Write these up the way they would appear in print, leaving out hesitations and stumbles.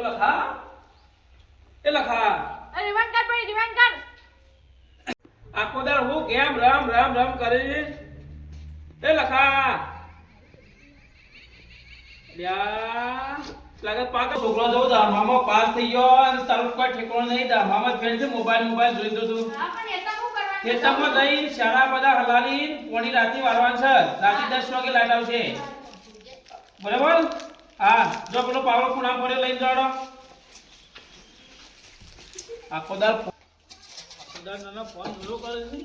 લખા એ લખા rewind કર ભાઈ rewind કર આખો દાર હું કેમ રામ રામ રામ કરી એ લખા લ્યા લાગત પાક છોકરો જવો ધર્મામાં પાસ થઈ ગયો અને તારું કોઈ ઠેકાણો નહીં ધર્મામાં ફેર છે મોબાઈલ જોઈ દો તું હા પણ એતા હું કરવાનું ખેતરમાં જઈ શાળા બધા હલાલી પોણી રાતી વારવાનું છે રાતી 10 વાગે લાઈટ આવશે બરાબર હા જો પેલો પાવડો ખૂણા પડે લઈને જાડો આખો દાર નાના ફોન જોરો કરે છે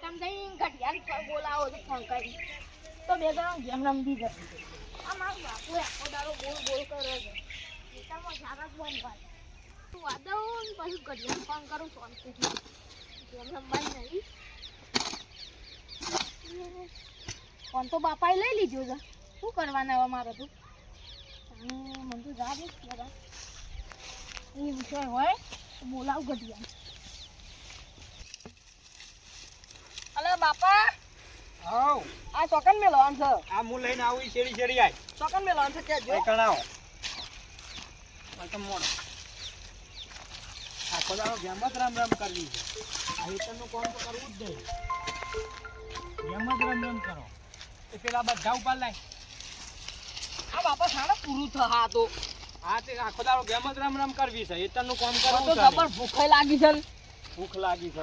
તમ જઈ ઘડિયાળ પર બોલાવો તો ફોન કરી તો બે જણા ગેમ રમવી જશે આ મારો બાપુ આખો દારો બોલ કરે છે એટામાં જાગા બંધ ભાઈ તું વાદો ને પછી ઘડિયાળ ફોન કરું ફોન ગેમ રમવાની નહીં ફોન તો બાપાએ લઈ લીધો છે શું કરવાના હવે મારે તું મને તો જા દે બરાબર એ વિષય હોય તો બોલાવ ઘડિયાળ અલે બાપા આવ આ ચોકન મેલવાન છે આ મુ લઈને આવું શેરી શેરી આય ચોકન મેલવાન છે કે જો કણાવો તો મોણ આ કોદાળો ગેમ જ રામ રામ કરવી છે આ હેતરનું કામ તો કરવું જ નહીં ગેમ જ રામ રામ કરો એ પેલા બધા ઉપર લાય આ બાપા સાડા પૂરું થા તો આ તે આખો દાડો ગેમ જ રામ રામ કરવી છે હેતરનું કામ કરવું તો છે જબર ભૂખ લાગી છે ભૂખ લાગી છે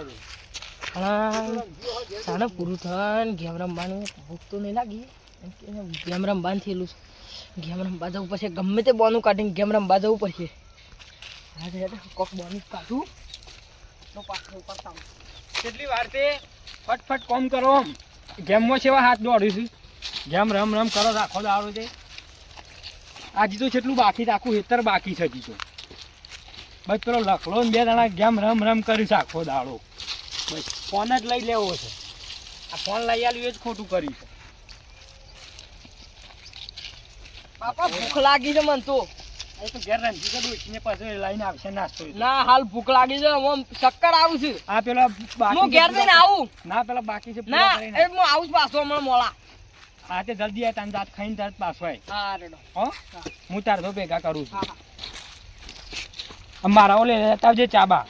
સાડા પૂરું થાય ગેમ રમવાનું ભૂખ તો નહીં લાગી ગેમ રમવાનું થયેલું છે ગેમ રમવા જવું પડશે ગમે તે બોનું કાઢીને ગેમ રમવા જવું પડશે હા કોક બોનું કાઢું તો પાછું કરતા કેટલી વાર તે ફટફટ કામ કરો આમ ગેમમાં સેવા હાથ દોડ્યું છે ગેમ રમ રમ કરો રાખો દાડો છે આજે તો કેટલું બાકી આખું હેતર બાકી છે હજી તો બસ પેલો લખડો ને બે જણા ગેમ રમ રમ કરીશ આખો દાડો બસ ફોન જ લઈ લેવો છે આ ફોન લઈ આવ્યું એ જ ખોટું કર્યું છે બાપા ભૂખ લાગી છે મને તો એ તો ઘેર રંજી કે દોસ્તને પછી લઈને આવશે નાસ્તો ના હાલ ભૂખ લાગી છે હું ચક્કર આવું છું આ પેલા હું ઘેર જઈને આવું ના પેલા બાકી છે ના એ હું આવું પાછો હમણાં મોળા હા તે જલ્દી આ તાન દાંત ખાઈને તરત પાછો આય હા રેડો હો હું તાર તો ભેગા કરું છું હા અમારા ઓલે લેતા આવજે ચાબા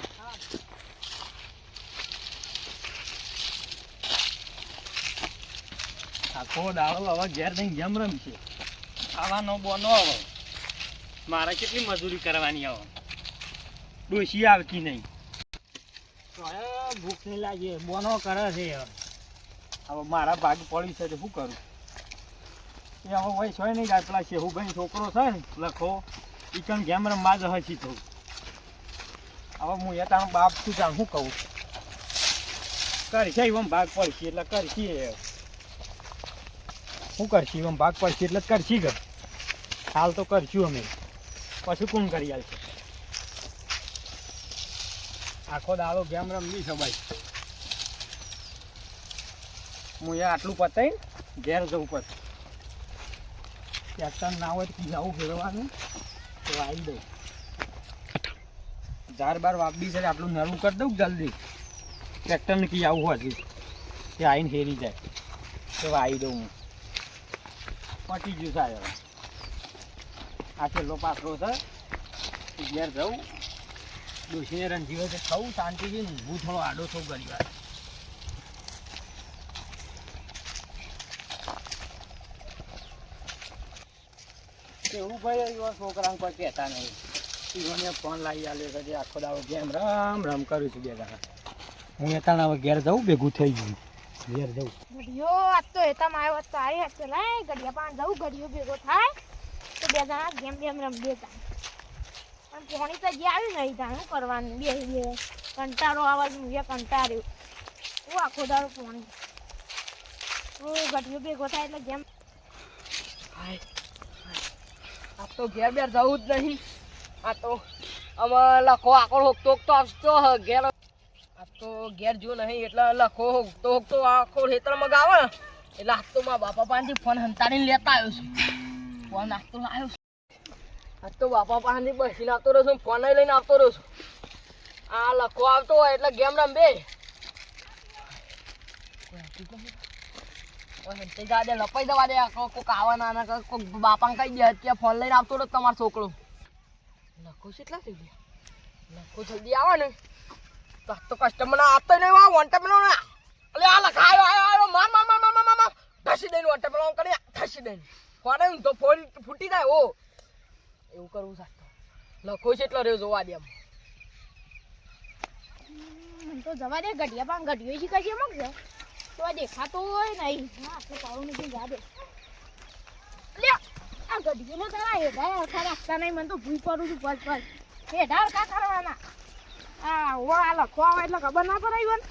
આખો દાડો હવે ઘેર નહીં ગેમ રમશે ખાવાનો બોનો હવે મારે કેટલી મજૂરી કરવાની હવે ડોશી આવતી નહીં ભૂખ નહીં લાગે બોનો કરે છે હવે મારા ભાગ પડી છે તો શું કરું એ હવે વયસ હોય નહીં પેલા શેહુભાઈ છોકરો છે ને લખો એ કણ ગેમ રમવા જ હસી થયું હવે હું એ તારું બાપ છું ત્યાં શું કહું કરશે એમ ભાગ પડશે એટલે કરશી શું કરશી એમ ભાગ પડશે એટલે કરશી કર હાલ તો કરશું અમે પછી કોણ કરી આવશે આખો દાડો ગેમ રમવી છે ભાઈ હું એ આટલું પતાવી ઘેર જવું પડશે ટ્રેક્ટર ના હોય તો જવું ફેરવાનું તો આવી દઉં ઝાર બાર વાપડી છે આટલું નરવું કરી દઉં જલ્દી ટ્રેક્ટરને કી આવું હોય તે આવીને ફેરી જાય તો આવી દઉં હું પટી ગયું સાહેબ આ છેલ્લો પાછો છે ઘેર જવું ડોશીને રંજીવે તો થવું શાંતિથી હું થોડો આડો થઉં ઘણી વાર એવું ભાઈ એવા છોકરાને કોઈ કહેતા નહીં મને ફોન લાવી આલે છે આખો દાડો ગેમ રામ રામ કરું છું બે જણા હું એ તાણ હવે ઘેર જવું ભેગું થઈ ગયું ઘેર જવું ગડિયો આજ તો હેતા માયો તો આવી હાથ ચલાય ગડિયા પાન જવું ગડિયો ભેગો થાય તો બે જણા ગેમ ગેમ રમીએ તા પણ પોણી તો જે આવી નહીં તા શું કરવાનું બે કંટાળો આવાજ મુજે કંટાળ્યો હું આખો દાડો પોણી તો ગડિયો ભેગો થાય એટલે ગેમ આ તો ઘેર બેર જવું જ નહીં આ તો અમે લખો આખો હોકતો હોકતો આવતો ઘેર આ તો ઘેર જો નહીં એટલે લખો હોકતો હોકતો આખો ખેતર મગાવે એટલે આજ તો મારા બાપા પાસેથી ફોન હંતાડીને લેતા આવ્યો છું ફોન આપતો આવ્યો છું આજ તો બાપા પાસેથી બસીને આવતો રહ્યો છું ફોન લઈને આવતો રહ્યો છું આ લખો આવતો હોય એટલે ગેમ રમબે તે જા દે લપાઈ જવા દે કોક આવવાના ના કોક બાપાને કહી દે કે ફોન લઈને આવતો રહો તમારો છોકરો લખો કેટલા થઈ ગયા લખો જલ્દી આવે ને તો કસ્ટમર આવતો નહીં આ વોન્ટે પેલો ના અલે આ લખાયો આયો માર માર માર માર માર ધસી દઈને વોન્ટે પેલો કરી ધસી દઈને કોને તો ફોન ફૂટી જાય ઓ એવું કરવું છે લખો કેટલો રહ્યો જોવા દે મને તો જવા દે ગઢિયા પણ ગઢિયો શીખા છે મગ તો દેખાતો હોય નહીં હા આટલો પાવર નથી જા દે લે આ ગઢિયો તો આ હેડા અરખા રાખતા નહીં મને તો ભૂઈ પડું છું બસ બસ હેડા અરખા કરવાના આ ઓ આ લખો આવે એટલે ખબર ના પડે ઈવન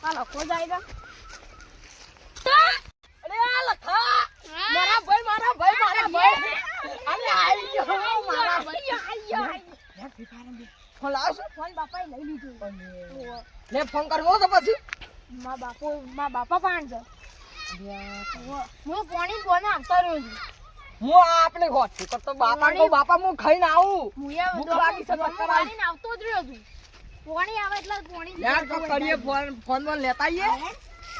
આ લખો જાય અરે આ લખા મારા ભાઈ અરે આઈ ગયો મારા ભાઈ ફોન લાવશો ફોન બાપાએ લઈ લીધું લે ફોન કરવો તો પછી મા બાપા પાણ છે હું પાણી કોને આવતા રહ્યો છું હું આપણે હોત છું તો બાપા હું ખાઈને આવું ભૂખ લાગી છે ચક્કર આવી પાણી આવતો જ રહ્યો છું પાણી આવે એટલે પાણી યાર તો કરીએ ફોન લેતા આવીએ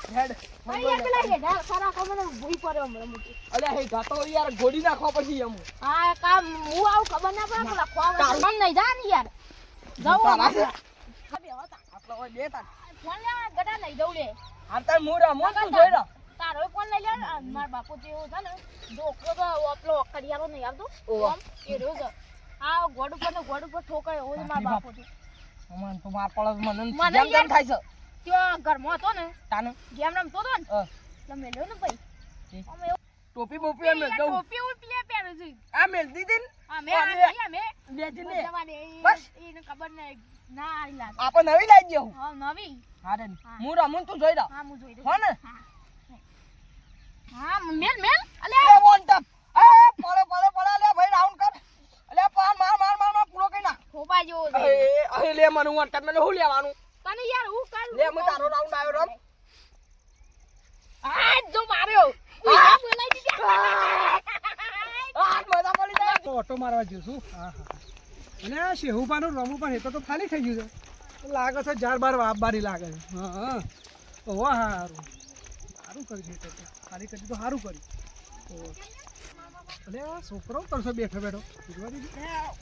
હેડ ભાઈ પેલા હેડા સારા કો મને ભૂઈ પડે હમણાં મોટી અલે હે ગાતો યાર ગોડી નાખવા પછી એમ હા કામ હું આવું ખબર ના પડે લખવા કામ નહીં જા ને યાર જાવ આટલો હોય બે તાર ફોન લેવા ગડા લઈ દઉં લે આ તાર મોરા મોર તું જોઈ રહ્યો તારો ફોન લઈ લે માર બાપુ જેવો છે ને ડોકરો તો આપલો કડિયારો નહીં આવતો ઓમ એ રહ્યો છે આ ગોડ ઉપર ઠોકાય એવો માર બાપુ છે મન તો માર પડે મને મને જેમ તેમ થાય છે ત્યાં ઘરમાં હતો ને તાને ગેમ રમતો હતો ને એટલે મેલ્યો ને ભાઈ અમે ટોપી બોપી એમ દઉં ટોપી ઉપી પહેરું છું આ મેલ દીધી ને અમે બેજી ને બસ એને ખબર નહીં ના આવી લાગે આપણે નવી લાવી દઉં હા નવી હારે હું રમું તું જોઈ રહ્યો હા હું જોઈ દઉં હો ને હા મેલ અલે એ વોન ટપ એ પડે લે ભાઈ રાઉન્ડ કર અલે પાન માર પૂરો કઈ ના ખોબા જેવો છે એ લે મને વોન ટપ મને હું લેવાનું તને યાર હું કર લે હું તારો રાઉન્ડ આવ્યો રમ આ જો માર્યો ઉયા બોલાઈ દીધી આ મજા પડી જાય તો ઓટો મારવા જ્યો છું હા અને આ શેહુપાનું રમવું પણ એ તો ખાલી થઈ ગયું છે લાગે છે જાર બાર વાપબારી લાગે છે હા ઓહો સારું કર્યું છે તો ખાલી કરી તો સારું કર્યું એટલે આ છોકરો કરશો બેઠો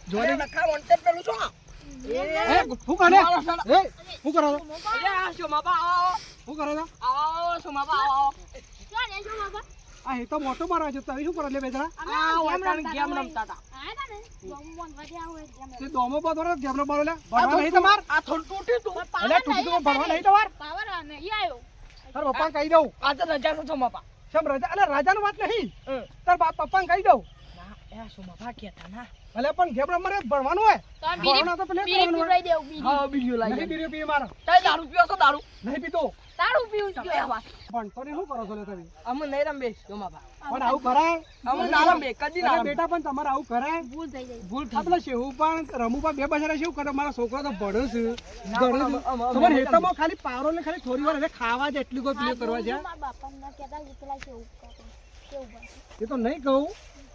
જોવા દે નખા વોન ટપ પેલું શું શું કરે શું કરો છો અરે આ શું માપા આવો શું કરો છો આવો શું માપા આવો ક્યાં લે છો બાબા આ એ તો મોટો મારવા છે તમે શું કરો એટલે બેદરા આ ઓટાની ગેમ રમતા હતા આયા ને બોમ વધ્યા હોય ગેમ તે દોમો બધો ગેમનો બારો લે ભણવા નહીં તમાર આ થોડું તૂટી તું એટલે તૂટી તો ભણવા નહીં તમાર પાવર નહીં આવ્યો તાર પપ્પા કહી દઉં આ તો રજા છો માપા સમ રજા એટલે રાજાની વાત નહીં તાર પપ્પાને કહી દઉં એ શું માપા કેતા ના એટલે પણ ગેમ રમવા ભણવાનું હોય તો બીડી તો પેલે બીડી પીવડાઈ દેવું બીડી હા બીડીઓ નહીં લાવી બીડીઓ પી મારો તઈ દારૂ પીઓ છો દારૂ નહીં પીતો તારું પીવું છે પણ તો શું કરો છો લે તમે અમે નહીં રમે જો માપા પણ આવું કરાય અમે ના રમે કદી ના અરે રમે બેટા પણ તમારે આવું કરાય ભૂલ થઈ જાય ભૂલ આ પેલા શેહુ પણ રમુ પણ બે બજારે શું કરે મારા છોકરો તો ભણ્યો છે પણ તમારે હેતામાં ખાલી પાવરો ને ખાલી થોડી વાર હવે ખાવા જ એટલી કોઈ પ્લે કરવા છે મારા બાપાને કહેતા કે પેલા કેવું એ તો નહીં કહું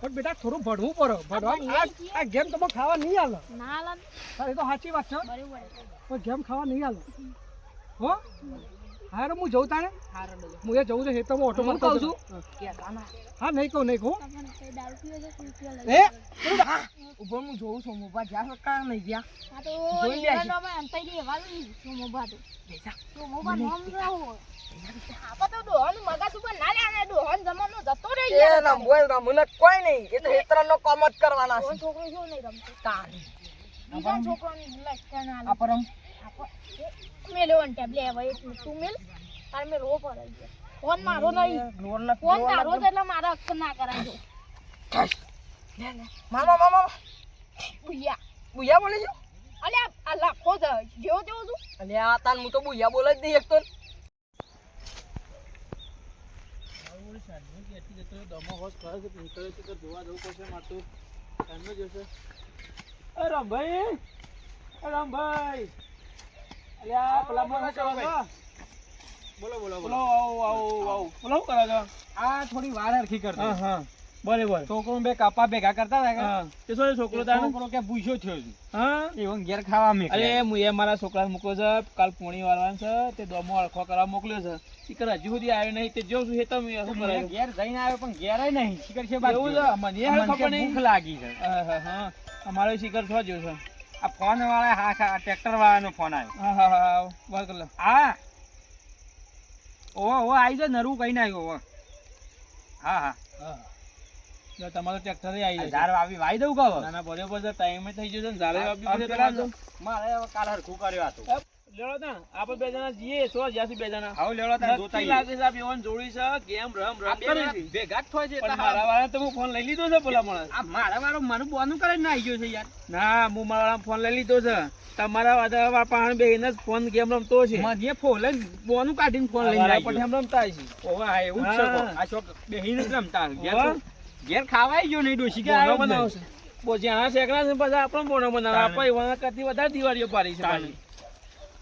પણ બેટા થોડું ભણવું પડે ભણવા આ ગેમ તમે ખાવા નહીં આલો ના લાલ એ તો સાચી વાત છે બરોબર પણ ગેમ ખાવા નહીં આલો હો હા રે હું જઉં તારે હું એ જઉં છું હેતામાં ઓટો હું મારતો કહું છું કેતા ના હા નહીં કહું તમને કઈ દારૂ પીવે છે કોઈ પીવા લઈ ઉપર હું જોઉં છું મોબા જ્યાં કા નહીં ગયા હા તો જોઈ લે છે. ઈરાનમાં અંતઈ દે વાલી શું મોબા તો નામ રહો આપા તો દોહન મગા સુપર ના લે અને દોહન જમાનો જતો રહે એ ના બોલ ના મને કોઈ નહીં એ તો હેતરાનો કામ જ કરવાના છે છોકરો જો નહીં રમતો તારી બીજા છોકરાની લક્ષણ ના આ પરમ મેલ્યો વન ટેબલે હવે તું મેલ તાર મે રો પર આવી ગયો ફોન મારો નહીં ગ્લોર ના ફોન તારો છે એટલે મારા અક્ષર ના કરાવજો મામા ભૂયા બુયા બોલે છે અલે આ લાખો છે જેવો તેવો છું અલે આ તાન હું તો બુયા બોલે જ નહીં એક તો આ થોડી વાર હરખી કરતો બરાબર. છોકરો બે કપા ભેગા કરતા હતા કે હા. તે શું છે છોકરો તારો? છોકરો કે ભૂસ્યો થયો છે હા? એવો ઘેર ખાવા મેં અરે હું એ મારા છોકરાને મોકલ્યો છે, કાલ પોણી વાળવાનું છે, તે દોમો અળખો કરવા મોકલ્યો છે. શીખર હજુ સુધી આવ્યો નહીં, તે જોઉં છું એ તમે શું કરાયું? ઘેર જઈને આવ્યો પણ ઘેર નહીં શિખર છે એવું છે? મને એ ખબર નહીં. ભૂખ લાગી છે હા. અમારો શિખર થવા જેવું છે. આ ફોન વાળા હા ટ્રેક્ટર વાળાનો ફોન આવ્યો હા. વાત કર લે. હા ઓ આવી જાય નરું કઈ ના આવ્યો હા હા. જો તમારો ટ્રેક્ટર આવી જશે. ઝાડ વાવી દઉં કહો ના ના બરોબર છે, ટાઈમે થઈ ગયો છે ને ઝાડે વાવી પડે પેલા તો. મારે હવે કાલ હરખું કર્યો હતો લેડો તા આપણે બે જણા જઈએ, સો જ્યાંથી બે જણા. આવો લેવડો તાર જોતા નક્કી લાગે છે આ બેવાને જોડી છે, ગેમ રમ કરી છે. ભેગા જ થાય છે પણ મારા વાળા તો હું ફોન લઈ લીધો છે પેલા માણસ. આ મારા વાળો મને બોનું કરે ને આવી ગયો છે યાર ના હું મારા વાળા ફોન લઈ લીધો છે. તમારા વાળા પાણ બેહીને જ ફોન ગેમ રમતો છે. મને ફોન લઈને બોનું કાઢીને ફોન લઈને મારા આવી પઠે ગયો એમ રમતા છે. ઓવે આ એવું જ છે હા. કહો. આ શોક બેહીને જ રમતા ઘેર ઓવે. તો- ઘેર ખાવાય ગયો નહીં ડોશી કે બોનો આવ્યો જ નહીં. બનાવશે. જ્યાં શેકડા છે પછી આપણને બોનો બનાવે. તાણે. આપણે એવાના કરતી વધારે દિવાળીઓ પાડી છે તાણે. પાછી.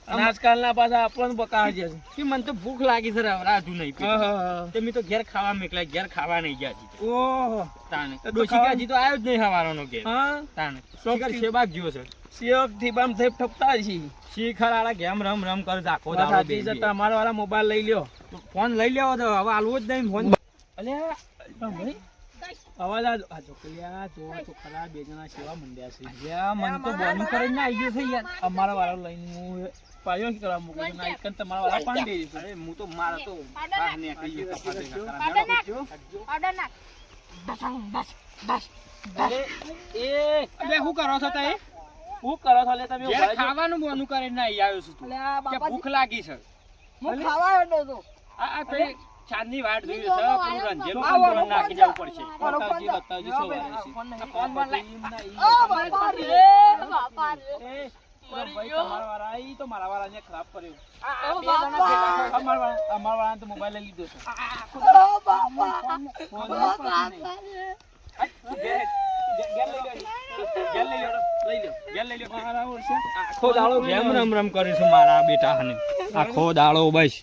અને આજકાલના પાછા આપણને બકાવા છે. કે મને તો ભૂખ લાગી છે રાધું નહીં પીધું. હા. તે મેં તો ઘેર ખાવા મેકલા ઘેર ખાવા નહીં ગયા હજી તો. ઓહો. તાણે તો ડોશી કે ખાવાનું- હજી તો આવ્યો જ નહીં હવારોનો ઘેર હા. તાણે શોખથી. શિખર શેબાગ જ્યો છે સિયોગથી બામ થઈ ઠપતા છે. શિખર આળા ગેમ રમ કર આખો વાત દાડો સાચી છે. બે. તમારા વાળા મોબાઈલ લઈ લ્યો. ફોન લઈ લેવો તો હવે આલવો જ નહીં ફોન અલ્યા પણ ભાઈ અવાજ આ છોકરીયા જો તો ખરા બે જણા સેવા મંડ્યા છે. યા મને તો બોનું કરીને આવી ગયો છે યાર અમારા વાળા લઈને હું પાયો કે કરવા મોકલું છું. ના એકન તમારા વાળા પાણી દે છે. અરે હું તો મારા તો વાહ ને કઈ કપા ભેગા કરા. પાવડર નાખ પાવડર નાખ અરે એ અબે શું કરો છો તમે હું કરો છો લે તમે ઘેર ઉભા રહેજો. ખાવાનું બોનું કરીને આવી આવ્યો છું તું અલ્યા કે બાપા ભૂખ લાગી છે હું ખાવા આવ્યો તો આ તો ચાંદની વાટ જોઈ છે બીજો પેલું આવ્યો. રંજેલું આવો, પણ આવો, નાખી જવું પડશે બતાવજી બતાવજી શું વાળે છે. ફોન નહીં. આ ફોનમાં લાઈ. ઓ બાપા રે બાપા રે એ ભાઈ તમારા વાળા ઈ તો મારા વાળાને ખરાબ કર્યો. આ ઓ બે જણા ભેગા બાપા અમારા વાળાને તો મોબાઈલ લઈ લીધો છે. ઓ બાપા ફોન ઓ બાપા રે ઘેર લઈ લ્યો. ઘેર લઈ લ્યો મારા ઓળશે. આખો દાડો ગેમ રમ કરીશું મારા બેટા હને આખો દાડો બસ